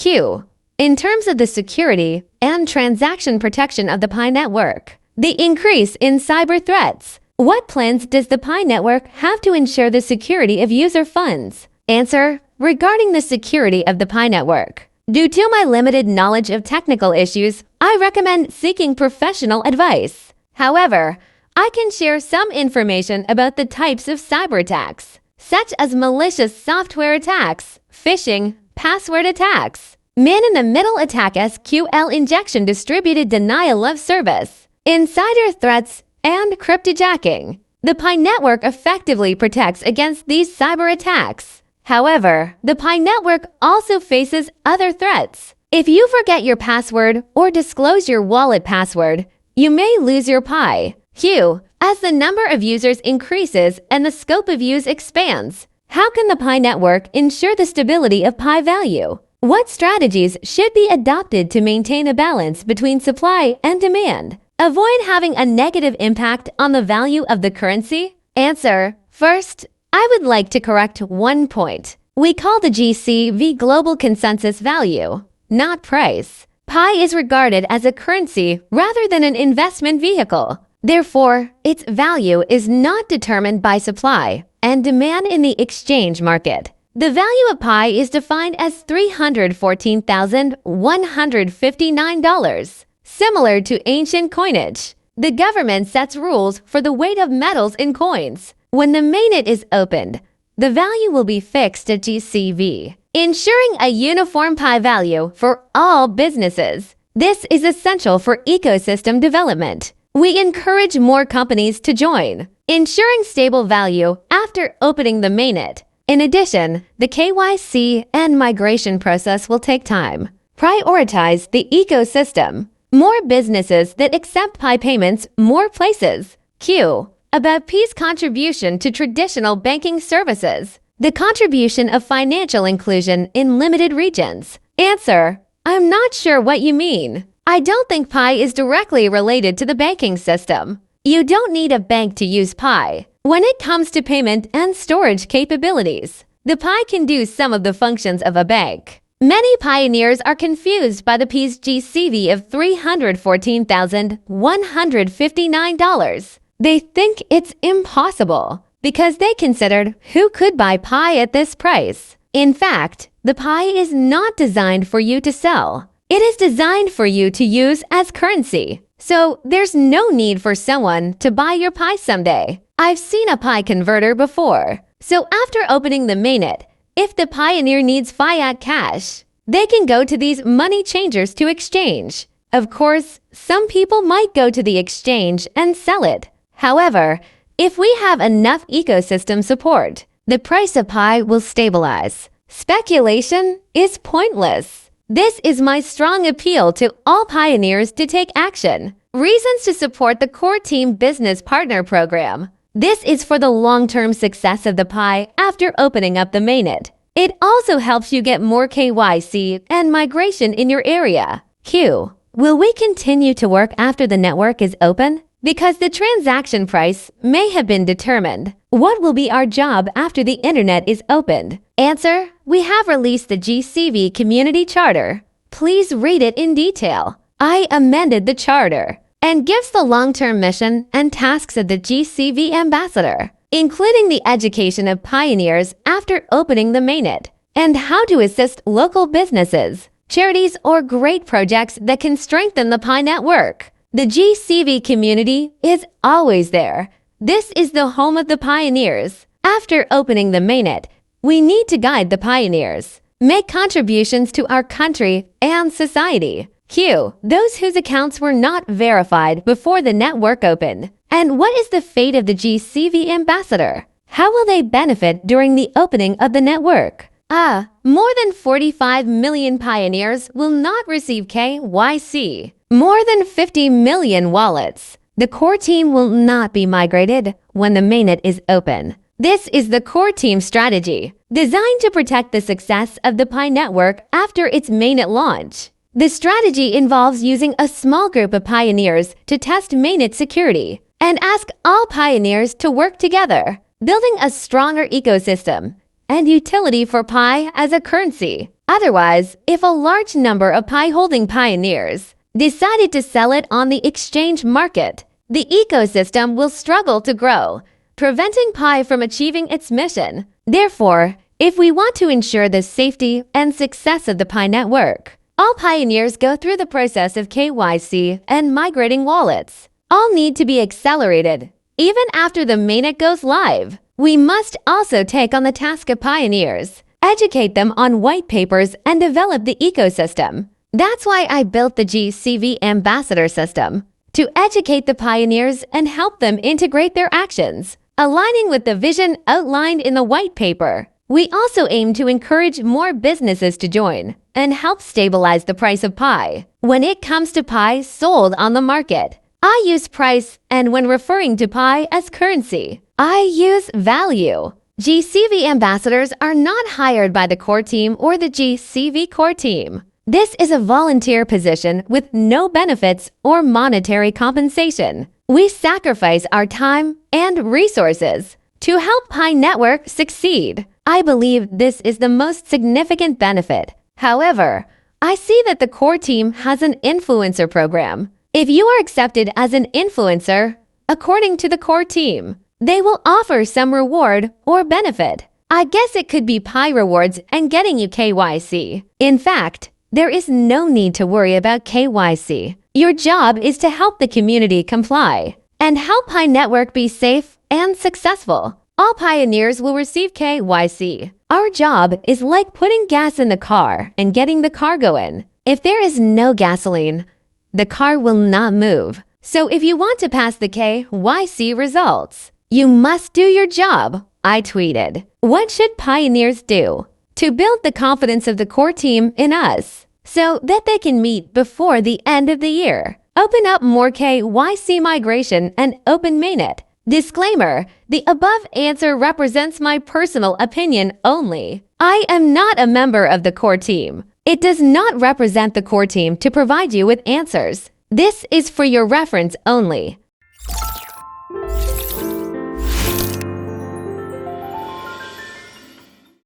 Q. In terms of the security and transaction protection of the Pi network, the increase in cyber threats. What plans does the Pi network have to ensure the security of user funds? Answer. Regarding the security of the Pi network, due to my limited knowledge of technical issues, I recommend seeking professional advice. However, I can share some information about the types of cyber attacks, such as malicious software attacks, phishing, password attacks, man-in-the-middle attack, SQL injection, distributed denial of service, insider threats, and cryptojacking. The Pi network effectively protects against these cyber attacks. However, the Pi network also faces other threats. If you forget your password or disclose your wallet password, you may lose your Pi. Q. As the number of users increases and the scope of use expands, how can the Pi network ensure the stability of Pi value? What strategies should be adopted to maintain a balance between supply and demand? Avoid having a negative impact on the value of the currency? Answer. First, I would like to correct one point. We call the GCV global consensus value, not price. Pi is regarded as a currency rather than an investment vehicle. Therefore, its value is not determined by supply and demand in the exchange market. The value of Pi is defined as $314,159. Similar to ancient coinage, the government sets rules for the weight of metals in coins. When the mainnet is opened, the value will be fixed at GCV, ensuring a uniform Pi value for all businesses. This is essential for ecosystem development. We encourage more companies to join, ensuring stable value after opening the mainnet. In addition, the KYC and migration process will take time. Prioritize the ecosystem. More businesses that accept Pi payments, more places. Q. About Pi's contribution to traditional banking services. The contribution of financial inclusion in limited regions. Answer. I'm not sure what you mean. I don't think Pi is directly related to the banking system. You don't need a bank to use Pi. When it comes to payment and storage capabilities, the Pi can do some of the functions of a bank. Many pioneers are confused by the Pi's GCV of $314,159. They think it's impossible because they considered who could buy Pi at this price. In fact, the Pi is not designed for you to sell. It is designed for you to use as currency. So there's no need for someone to buy your Pi someday. I've seen a Pi converter before. So after opening the mainnet, if the pioneer needs fiat cash, they can go to these money changers to exchange. Of course, some people might go to the exchange and sell it. However, if we have enough ecosystem support, the price of Pi will stabilize. Speculation is pointless. This is my strong appeal to all pioneers to take action. Reasons to support the Core Team Business Partner Program. This is for the long-term success of the Pi after opening up the mainnet. It also helps you get more KYC and migration in your area. Q. Will we continue to work after the network is open? Because the transaction price may have been determined. What will be our job after the internet is opened? Answer. We have released the GCV Community Charter. Please read it in detail. I amended the charter and gives the long-term mission and tasks of the GCV ambassador, including the education of pioneers after opening the mainnet, and how to assist local businesses, charities, or great projects that can strengthen the Pi network. The GCV community is always there. This is the home of the pioneers. After opening the mainnet, we need to guide the pioneers, make contributions to our country and society. Q. Those whose accounts were not verified before the network opened. And what is the fate of the GCV ambassador? How will they benefit during the opening of the network? More than 45 million pioneers will not receive KYC. More than 50 million wallets. The core team will not be migrated when the mainnet is open. This is the core team strategy, designed to protect the success of the Pi network after its mainnet launch. The strategy involves using a small group of pioneers to test mainnet security and ask all pioneers to work together, building a stronger ecosystem. and utility for Pi as a currency. Otherwise, if a large number of Pi-holding pioneers decided to sell it on the exchange market, the ecosystem will struggle to grow, preventing Pi from achieving its mission. Therefore, if we want to ensure the safety and success of the Pi network, all pioneers go through the process of KYC and migrating wallets. All need to be accelerated. Even after the mainnet goes live, we must also take on the task of pioneers, educate them on white papers, and develop the ecosystem. That's why I built the GCV Ambassador system, to educate the pioneers and help them integrate their actions, aligning with the vision outlined in the white paper. We also aim to encourage more businesses to join and help stabilize the price of Pi. When it comes to Pi sold on the market, I use price, and when referring to Pi as currency, I use value. GCV ambassadors are not hired by the core team or the GCV core team. This is a volunteer position with no benefits or monetary compensation. We sacrifice our time and resources to help Pi Network succeed. I believe this is the most significant benefit. However, I see that the core team has an influencer program. If you are accepted as an influencer, according to the core team, they will offer some reward or benefit. I guess it could be Pi rewards and getting you KYC. In fact, there is no need to worry about KYC. Your job is to help the community comply and help Pi Network be safe and successful. All pioneers will receive KYC. Our job is like putting gas in the car and getting the car going. If there is no gasoline, the car will not move. So if you want to pass the KYC results, you must do your job. I tweeted, "What should pioneers do to build the confidence of the core team in us so that they can meet before the end of the year? Open up more KYC migration and open mainnet. Disclaimer, the above answer represents my personal opinion only. I am not a member of the core team. It does not represent the core team to provide you with answers. This is for your reference only."